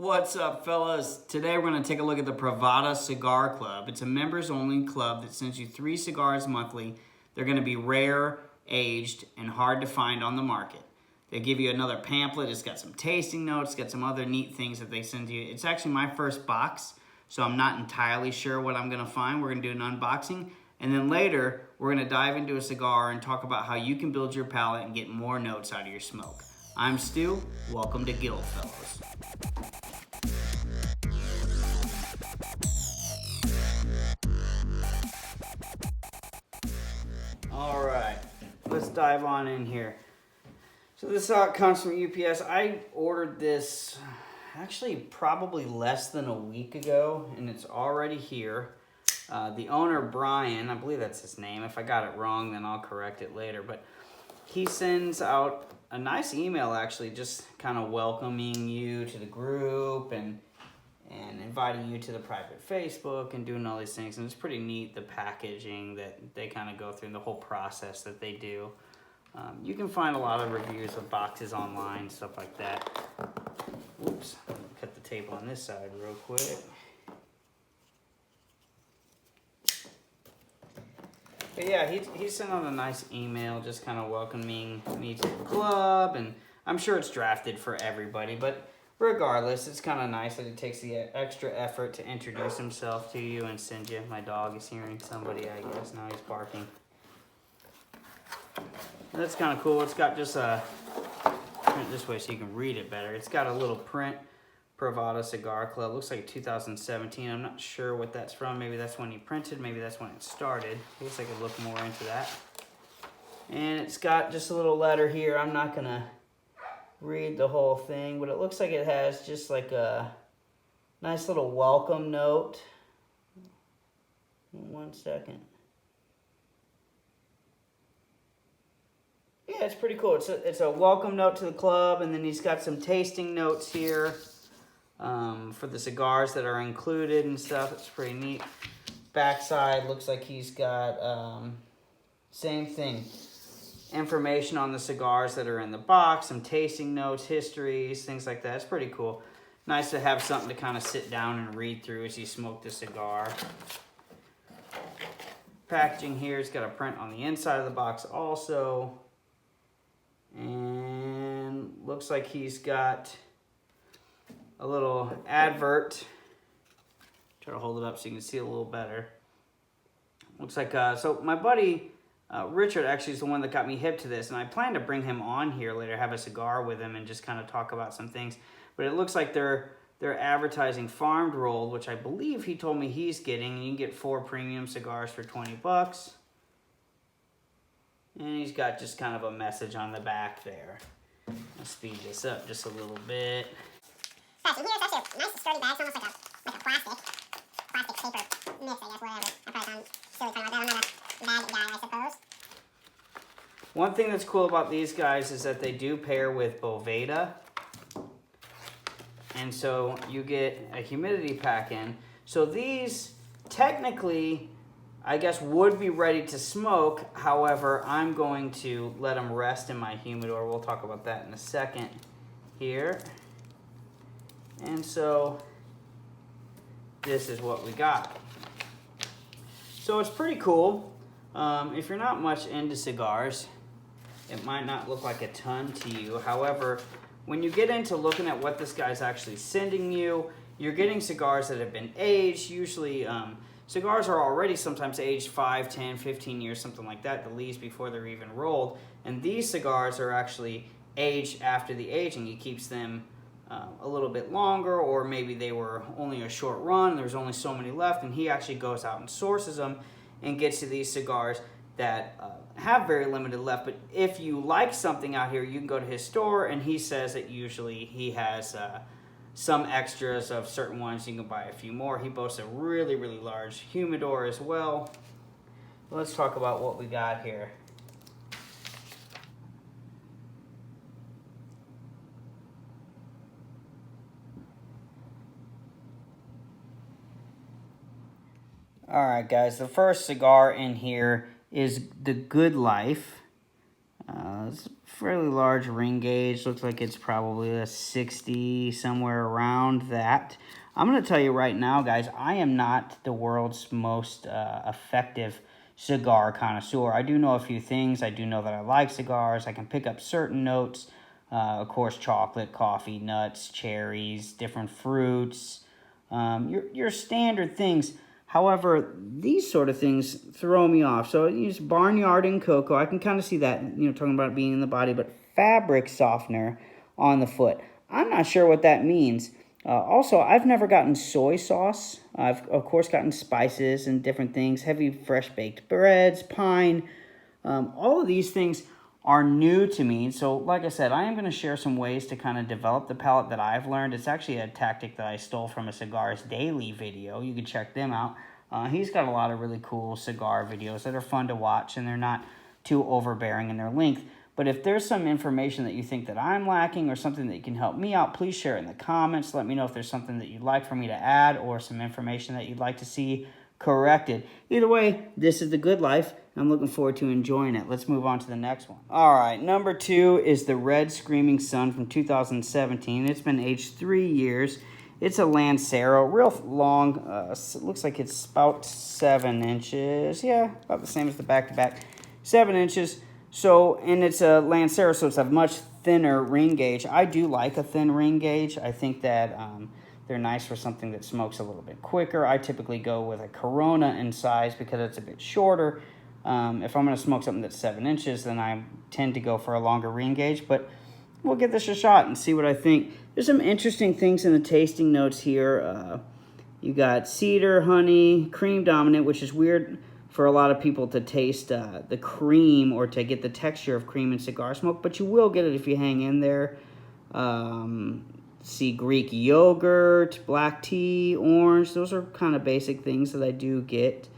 What's up, fellas? Today we're going to take a look at the Privada Cigar Club. It's a members-only club that sends you 3 cigars monthly. They're going to be rare, aged, and hard to find on the market. They give you another pamphlet. It's got some tasting notes, got some other neat things that they send you. It's actually my first box, so I'm not entirely sure what I'm going to find. We're going to do an unboxing, and then later we're going to dive into a cigar and talk about how you can build your palate and get more notes out of your smoke. I'm Stu. Welcome to Guild, fellas. All right, let's dive on in here. So this is how it comes from UPS. I ordered this actually probably less than a week ago, and it's already here. The owner, Brian, I believe that's his name. If I got it wrong, then I'll correct it later. But he sends out a nice email, actually, just kind of welcoming you to the group and inviting you to the private Facebook and doing all these things. And it's pretty neat, the packaging that they kind of go through and the whole process that they do. You can find a lot of reviews of boxes online, stuff like that. Oops, cut the tape on this side real quick. But yeah, he sent out a nice email just kind of welcoming me to the club, and I'm sure it's drafted for everybody, but regardless, it's kind of nice that it takes the extra effort to introduce himself to you and send you. My dog is hearing somebody, I guess. Now he's barking. That's kind of cool. It's got just a print this way so you can read it better. It's got a little print, Privada Cigar Club. Looks like 2017. I'm not sure what that's from. Maybe that's when he printed. Maybe that's when it started. I guess I could look more into that. And it's got just a little letter here. I'm not going to read the whole thing, but it looks like it has just like a nice little welcome note. 1 second. Yeah, it's pretty cool. It's a welcome note to the club, and then he's got some tasting notes here for the cigars that are included and stuff. It's pretty neat. Backside looks like he's got same thing. Information on the cigars that are in the box, some tasting notes, histories, things like that. It's pretty cool. Nice to have something to kind of sit down and read through as you smoke the cigar. Packaging here, it's got a print on the inside of the box also. And looks like he's got a little advert. Try to hold it up so you can see it a little better. Looks like, so my buddy, Richard actually is the one that got me hip to this, and I plan to bring him on here later, have a cigar with him, and just kind of talk about some things. But it looks like they're advertising farmed rolled, which I believe he told me he's getting, and you can get 4 premium cigars for 20 bucks. And he's got just kind of a message on the back there. I'll speed this up just a little bit. Actually, here's actually a nice sturdy bag. It's almost like a plastic paper mix, I guess, whatever. I probably sound silly talking about that. I'm not a bag guy, I suppose. One thing that's cool about these guys is that they do pair with Boveda. And so you get a humidity pack in. So these technically, I guess, would be ready to smoke. However, I'm going to let them rest in my humidor. We'll talk about that in a second here. And so this is what we got. So it's pretty cool. If you're not much into cigars, it might not look like a ton to you. However, when you get into looking at what this guy's actually sending you, you're getting cigars that have been aged. Usually, cigars are already sometimes aged 5, 10, 15 years, something like that, the leaves before they're even rolled. And these cigars are actually aged after the aging. It keeps them a little bit longer, or maybe they were only a short run, there's only so many left, and he actually goes out and sources them and gets to these cigars that have very limited left. But if you like something out here, you can go to his store, and he says that usually he has some extras of certain ones. You can buy a few more. He boasts a really, really large humidor as well. Let's talk about what we got here. All right, guys, the first cigar in here is the Good Life. It's a fairly large ring gauge. Looks like it's probably a 60, somewhere around that. I'm going to tell you right now, guys, I am not the world's most effective cigar connoisseur. I do know a few things. I do know that I like cigars. I can pick up certain notes. Of course, chocolate, coffee, nuts, cherries, different fruits, your standard things. However, these sort of things throw me off. So I use barnyard and cocoa. I can kind of see that, talking about it being in the body, but fabric softener on the foot. I'm not sure what that means. Also, I've never gotten soy sauce. I've, of course, gotten spices and different things, heavy fresh baked breads, pine. All of these things are new to me. So, like I said, I am going to share some ways to kind of develop the palate that I've learned. It's actually a tactic that I stole from a Cigars Daily video. You can check them out. He's got a lot of really cool cigar videos that are fun to watch, and they're not too overbearing in their length. But if there's some information that you think that I'm lacking or something that can help me out, please share it in the comments. Let me know if there's something that you'd like for me to add or some information that you'd like to see corrected. Either way, this is the good life. I'm looking forward to enjoying it. Let's move on to the next one. All right, number 2 is the Red Screaming Sun from 2017. It's been aged 3 years. It's a Lancero, real long. It looks like it's about 7 inches. Yeah, about the same as the back-to-back. 7 inches. So, and it's a Lancero, so it's a much thinner ring gauge. I do like a thin ring gauge. I think that they're nice for something that smokes a little bit quicker. I typically go with a Corona in size because it's a bit shorter. If I'm going to smoke something that's 7 inches, then I tend to go for a longer ring gauge. But we'll give this a shot and see what I think. There's some interesting things in the tasting notes here. You got cedar, honey, cream dominant, which is weird for a lot of people to taste the cream or to get the texture of cream in cigar smoke, but you will get it if you hang in there. See Greek yogurt, black tea, orange. Those are kind of basic things that I do get.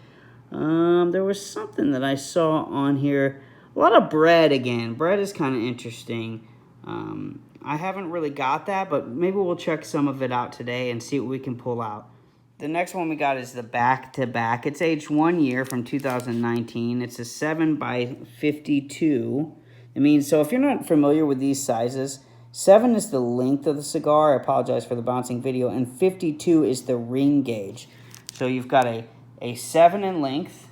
There was something that I saw on here. A lot of bread again. Bread is kind of interesting. I haven't really got that, but maybe we'll check some of it out today and see what we can pull out. The next one we got is the back-to-back. It's aged 1 year from 2019. It's a 7x52. It means, so if you're not familiar with these sizes, 7 is the length of the cigar. I apologize for the bouncing video. And 52 is the ring gauge. So you've got a 7 in length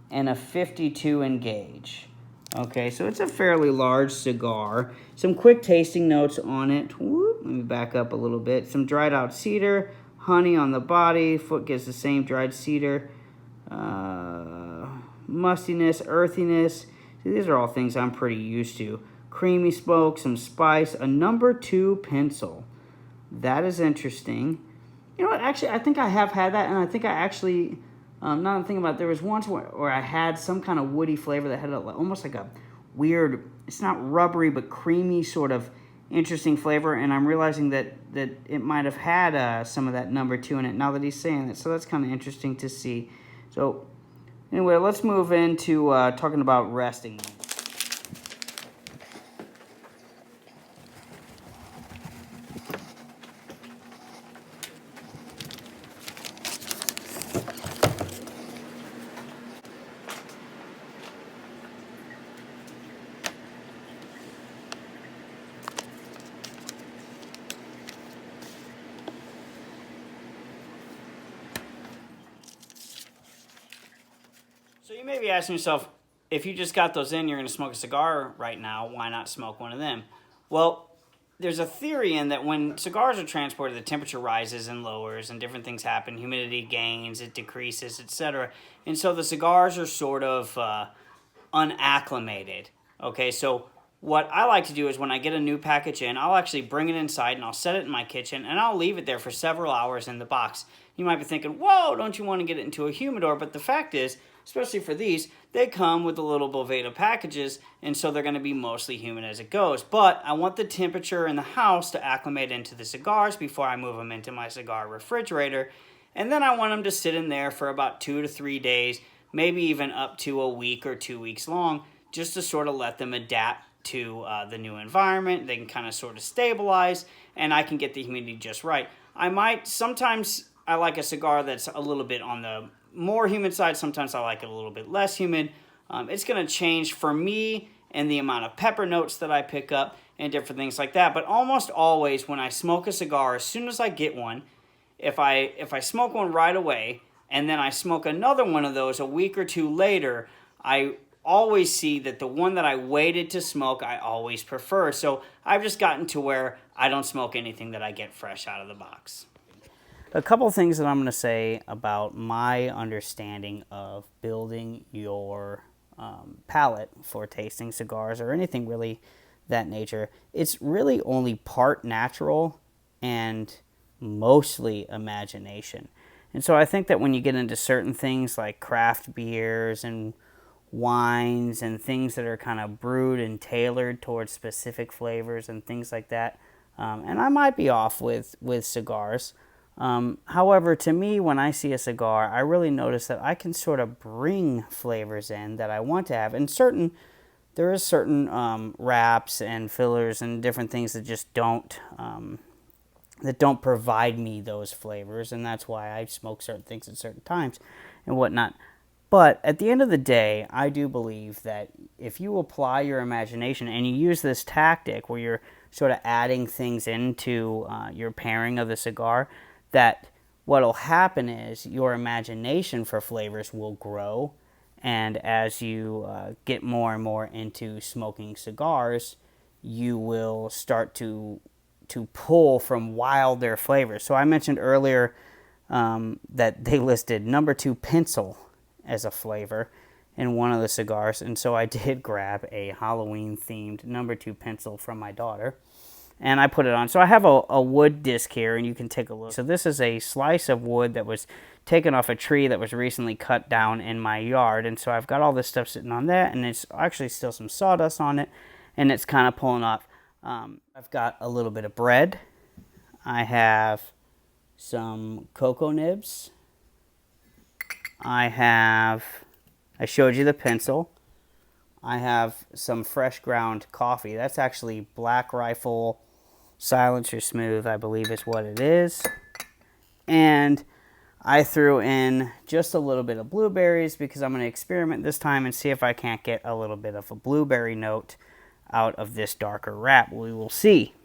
and a 52 in gauge. Okay, so it's a fairly large cigar. Some quick tasting notes on it. Whoop, let me back up a little bit. Some dried out cedar, honey on the body. Foot gives the same dried cedar. Mustiness, earthiness. See, these are all things I'm pretty used to. Creamy smoke, some spice, a number 2 pencil. That is interesting. You know what? Actually, I think I have had that, and I think I actually, now that I'm thinking about it, there was once where I had some kind of woody flavor that had almost like a weird, it's not rubbery, but creamy sort of interesting flavor, and I'm realizing that it might have had some of that number 2 in it now that he's saying it, so that's kind of interesting to see. So anyway, let's move into talking about resting. So you may be asking yourself, if you just got those in, you're going to smoke a cigar right now, why not smoke one of them? Well, there's a theory in that when cigars are transported, the temperature rises and lowers and different things happen. Humidity gains, it decreases, etc. And so the cigars are sort of unacclimated. Okay, so what I like to do is when I get a new package in, I'll actually bring it inside and I'll set it in my kitchen and I'll leave it there for several hours in the box. You might be thinking, whoa, don't you want to get it into a humidor? But the fact is, especially for these, they come with the little Boveda packages, and so they're going to be mostly humid as it goes. But I want the temperature in the house to acclimate into the cigars before I move them into my cigar refrigerator. And then I want them to sit in there for about 2 to 3 days, maybe even up to a week or 2 weeks long, just to sort of let them adapt to the new environment. They can kind of sort of stabilize, and I can get the humidity just right. Sometimes I like a cigar that's a little bit on the more humid side. Sometimes I like it a little bit less humid. It's going to change for me and the amount of pepper notes that I pick up and different things like that. But almost always when I smoke a cigar, as soon as I get one, if I smoke one right away and then I smoke another one of those a week or two later, I always see that the one that I waited to smoke, I always prefer. So I've just gotten to where I don't smoke anything that I get fresh out of the box. A couple things that I'm going to say about my understanding of building your palate for tasting cigars or anything really that nature. It's really only part natural and mostly imagination. And so I think that when you get into certain things like craft beers and wines and things that are kind of brewed and tailored towards specific flavors and things like that, and I might be off with cigars. However, to me, when I see a cigar, I really notice that I can sort of bring flavors in that I want to have. And there is certain wraps and fillers and different things that just don't provide me those flavors, and that's why I smoke certain things at certain times and whatnot. But at the end of the day, I do believe that if you apply your imagination and you use this tactic where you're sort of adding things into your pairing of the cigar, that what'll happen is your imagination for flavors will grow, and as you get more and more into smoking cigars, you will start to pull from wilder flavors. So I mentioned earlier that they listed number 2 pencil as a flavor in one of the cigars, and so I did grab a Halloween themed number 2 pencil from my daughter and I put it on. So I have a wood disc here, and you can take a look. So this is a slice of wood that was taken off a tree that was recently cut down in my yard, and so I've got all this stuff sitting on that, and it's actually still some sawdust on it, and it's kind of pulling off. I've got a little bit of bread. I have some cocoa nibs. I showed you the pencil. I have some fresh ground coffee. That's actually Black Rifle Silencer Smooth, I believe is what it is. And I threw in just a little bit of blueberries because I'm going to experiment this time and see if I can't get a little bit of a blueberry note out of this darker wrap. We will see.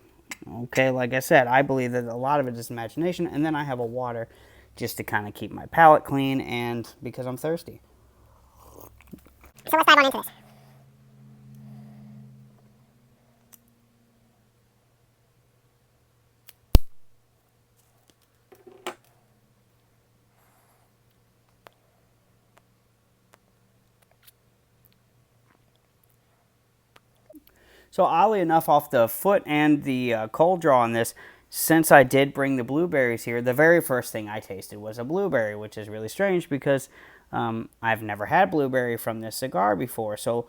Okay, like I said, I believe that a lot of it is imagination, and then I have a water just to kind of keep my palate clean and because I'm thirsty. So let's dive on into this. So oddly enough, off the foot and the cold draw on this, since I did bring the blueberries here, the very first thing I tasted was a blueberry, which is really strange because I've never had blueberry from this cigar before. So,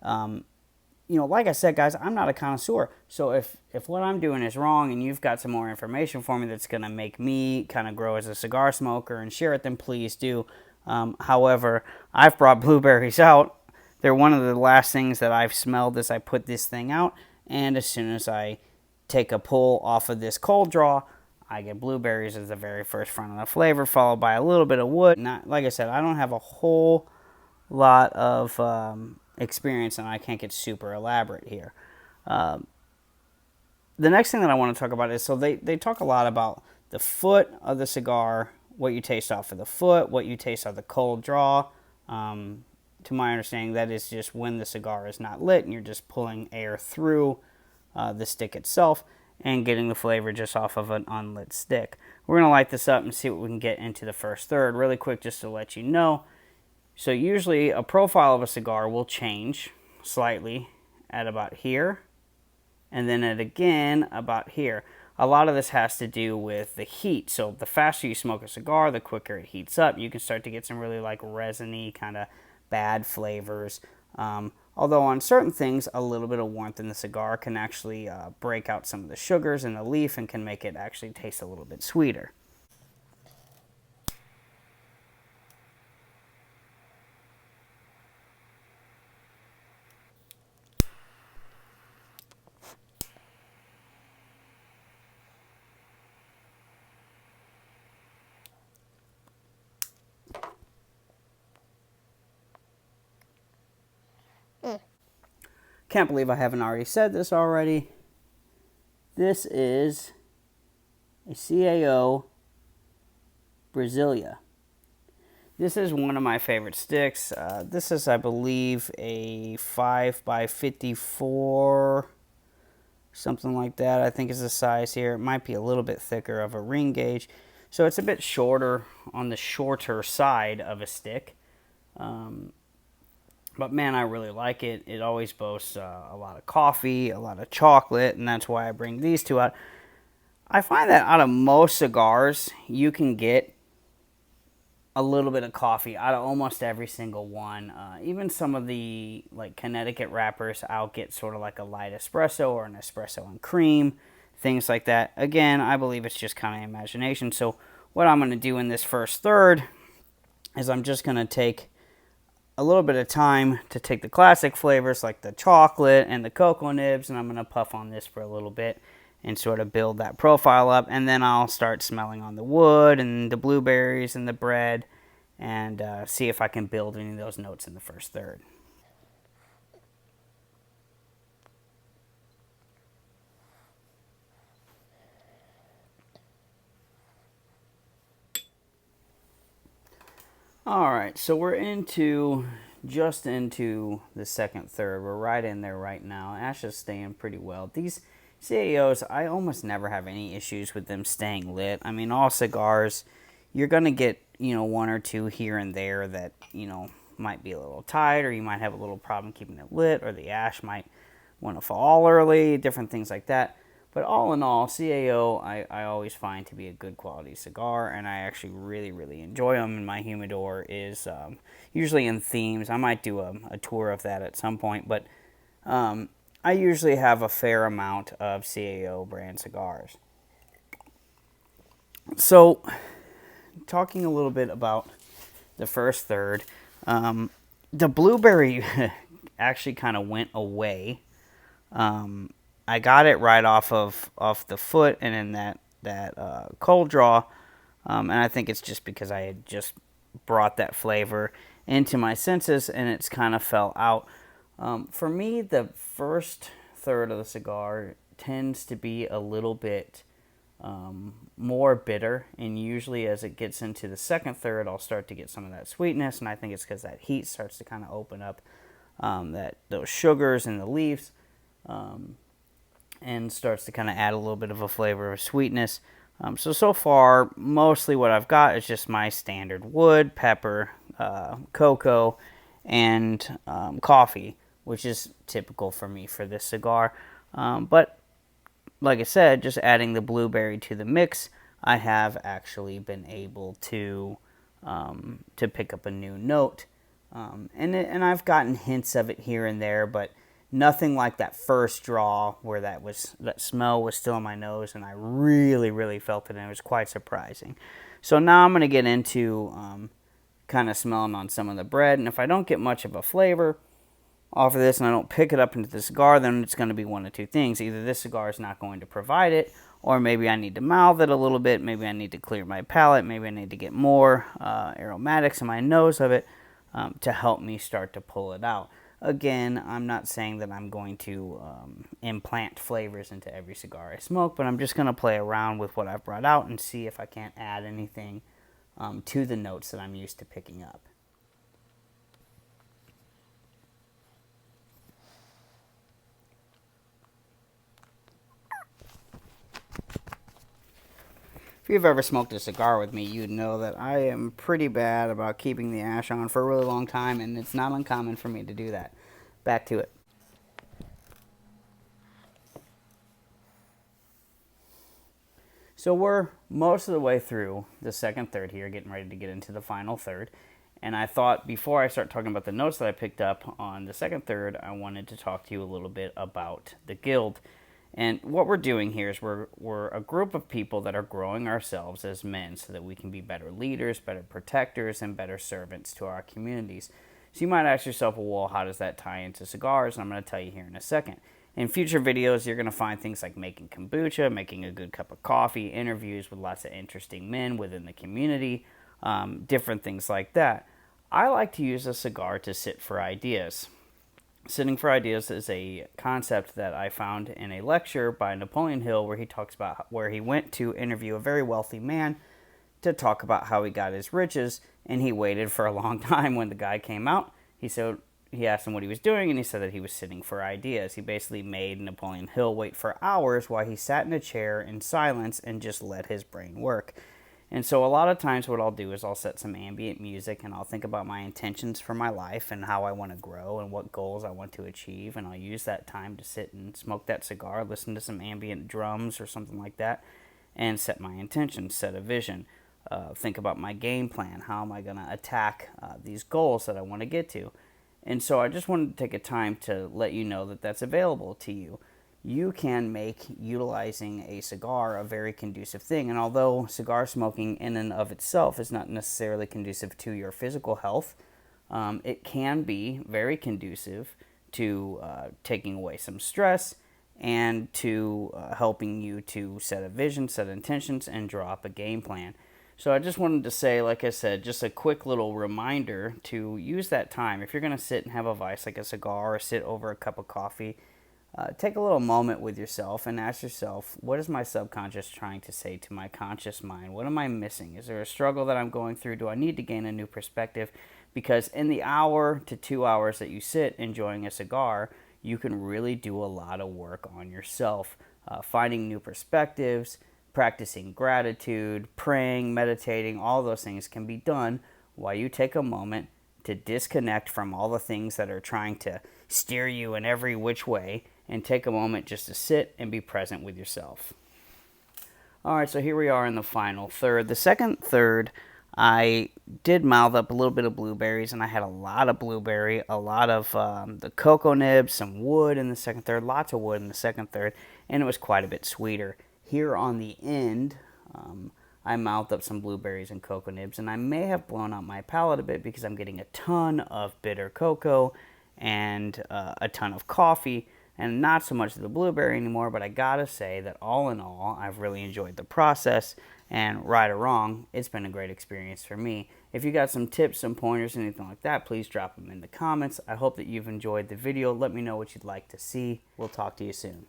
like I said, guys, I'm not a connoisseur. So if what I'm doing is wrong and you've got some more information for me that's going to make me kind of grow as a cigar smoker and share it, then please do. However, I've brought blueberries out. They're one of the last things that I've smelled as I put this thing out, and as soon as I take a pull off of this cold draw, I get blueberries as the very first front of the flavor, followed by a little bit of wood. Not, like I said, I don't have a whole lot of experience, and I can't get super elaborate here. The next thing that I want to talk about is, so they talk a lot about the foot of the cigar, what you taste off of the foot, what you taste off the cold draw. To my understanding, that is just when the cigar is not lit and you're just pulling air through the stick itself and getting the flavor just off of an unlit stick. We're going to light this up and see what we can get into the first third really quick just to let you know. So usually a profile of a cigar will change slightly at about here and then at again about here. A lot of this has to do with the heat. So the faster you smoke a cigar, the quicker it heats up. You can start to get some really like resiny kind of bad flavors. Although on certain things, a little bit of warmth in the cigar can actually break out some of the sugars in the leaf and can make it actually taste a little bit sweeter. Can't believe I haven't already said this already. This is a CAO Brasilia. This is one of my favorite sticks. This is, I believe, a 5x54, something like that. I think is the size here. It might be a little bit thicker of a ring gauge. So it's a bit shorter, on the shorter side of a stick. But man, I really like it. It always boasts a lot of coffee, a lot of chocolate, and that's why I bring these two out. I find that out of most cigars, you can get a little bit of coffee out of almost every single one. Even some of the like Connecticut wrappers, I'll get sort of like a light espresso or an espresso and cream, things like that. Again, I believe it's just kind of imagination. So what I'm going to do in this first third is I'm just going to take a little bit of time to take the classic flavors like the chocolate and the cocoa nibs, and I'm going to puff on this for a little bit and sort of build that profile up, and then I'll start smelling on the wood and the blueberries and the bread and see if I can build any of those notes in the first third. Alright, so we're just into the second third. We're right in there right now. Ash is staying pretty well. These CAOs, I almost never have any issues with them staying lit. I mean, all cigars, you're going to get, one or two here and there that, might be a little tight, or you might have a little problem keeping it lit, or the ash might want to fall early, different things like that. But all in all, CAO, I always find to be a good quality cigar, and I actually really, really enjoy them. And my humidor is usually in themes. I might do a tour of that at some point, but I usually have a fair amount of CAO brand cigars. So, talking a little bit about the first third, the blueberry actually kind of went away. I got it right off the foot and in that cold draw, and I think it's just because I had just brought that flavor into my senses and it's kind of fell out. For me, the first third of the cigar tends to be a little bit more bitter, and usually as it gets into the second third, I'll start to get some of that sweetness, and I think it's because that heat starts to kind of open up those sugars and the leaves, and starts to kind of add a little bit of a flavor of sweetness. So far, mostly what I've got is just my standard wood, pepper, cocoa, and coffee, which is typical for me for this cigar. But like I said, just adding the blueberry to the mix, I have actually been able to pick up a new note. And I've gotten hints of it here and there, but nothing like that first draw where that smell was still in my nose, and I really, really felt it, and it was quite surprising. So now I'm going to get into kind of smelling on some of the bread, and if I don't get much of a flavor off of this and I don't pick it up into the cigar, then it's going to be one of two things. Either this cigar is not going to provide it, or maybe I need to mouth it a little bit, maybe I need to clear my palate, maybe I need to get more aromatics in my nose of it to help me start to pull it out. Again, I'm not saying that I'm going to implant flavors into every cigar I smoke, but I'm just going to play around with what I've brought out and see if I can't add anything to the notes that I'm used to picking up. If you've ever smoked a cigar with me, you'd know that I am pretty bad about keeping the ash on for a really long time, and it's not uncommon for me to do that. Back to it. So we're most of the way through the second third here, getting ready to get into the final third. And I thought before I start talking about the notes that I picked up on the second third, I wanted to talk to you a little bit about the guild. And what we're doing here is we're a group of people that are growing ourselves as men so that we can be better leaders, better protectors, and better servants to our communities. So you might ask yourself, well, how does that tie into cigars? And I'm going to tell you here in a second. In future videos, you're going to find things like making kombucha, making a good cup of coffee, interviews with lots of interesting men within the community, different things like that. I like to use a cigar to sit for ideas. Sitting for ideas is a concept that I found in a lecture by Napoleon Hill, where he talks about where he went to interview a very wealthy man to talk about how he got his riches, and he waited for a long time. When the guy came out, he asked him what he was doing, and he said that he was sitting for ideas. He basically made Napoleon Hill wait for hours while he sat in a chair in silence and just let his brain work. And so a lot of times what I'll do is I'll set some ambient music, and I'll think about my intentions for my life and how I want to grow and what goals I want to achieve. And I'll use that time to sit and smoke that cigar, listen to some ambient drums or something like that, and set my intentions, set a vision. Think about my game plan. How am I going to attack these goals that I want to get to? And so I just wanted to take a time to let you know that that's available to you. You can make utilizing a cigar a very conducive thing. And although cigar smoking in and of itself is not necessarily conducive to your physical health, it can be very conducive to taking away some stress and to helping you to set a vision, set intentions, and draw up a game plan. So I just wanted to say, like I said, just a quick little reminder to use that time. If you're going to sit and have a vice like a cigar or sit over a cup of coffee, take a little moment with yourself and ask yourself, what is my subconscious trying to say to my conscious mind? What am I missing? Is there a struggle that I'm going through? Do I need to gain a new perspective? Because in the hour to 2 hours that you sit enjoying a cigar, you can really do a lot of work on yourself, finding new perspectives, practicing gratitude, praying, meditating. All those things can be done while you take a moment to disconnect from all the things that are trying to steer you in every which way, and take a moment just to sit and be present with yourself. All right, so here we are in the final third. The second third, I did mouth up a little bit of blueberries, and I had a lot of blueberry, a lot of the cocoa nibs, some wood in the second third, lots of wood in the second third, and it was quite a bit sweeter. Here on the end, I mouthed up some blueberries and cocoa nibs, and I may have blown out my palate a bit because I'm getting a ton of bitter cocoa and a ton of coffee, and not so much of the blueberry anymore. But I gotta say that all in all, I've really enjoyed the process, and right or wrong, it's been a great experience for me. If you got some tips, some pointers, anything like that, please drop them in the comments. I hope that you've enjoyed the video. Let me know what you'd like to see. We'll talk to you soon.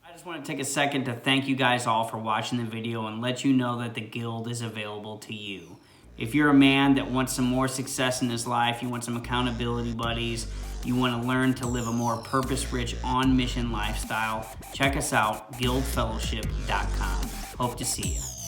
I just want to take a second to thank you guys all for watching the video and let you know that the Guild is available to you. If you're a man that wants some more success in his life, you want some accountability buddies, you want to learn to live a more purpose-rich, on-mission lifestyle, check us out, guildfellowship.com. Hope to see you.